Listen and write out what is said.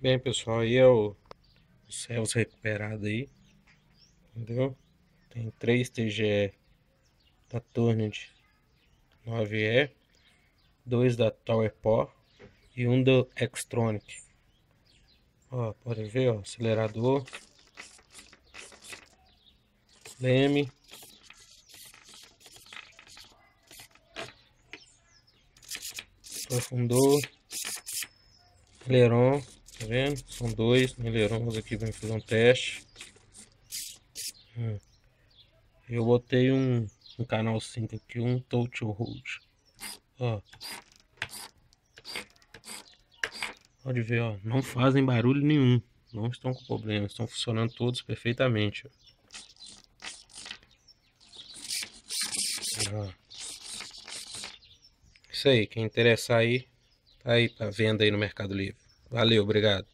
Bem, pessoal, aí é o Celso recuperado aí, entendeu? Tem 3 TGE da Turned 9E, 2 da Tower Power e um do Xtronic. Ó, pode ver, ó, acelerador, leme, profundor, aileron, tá vendo? São 2 ailerons aqui para fazer um teste. Eu botei um canal 5 aqui, um touch hold. Ó, pode ver, ó, não fazem barulho nenhum, não estão com problema, estão funcionando todos perfeitamente. Ó. Isso aí, quem interessar aí, tá aí para venda aí no Mercado Livre. Valeu, obrigado.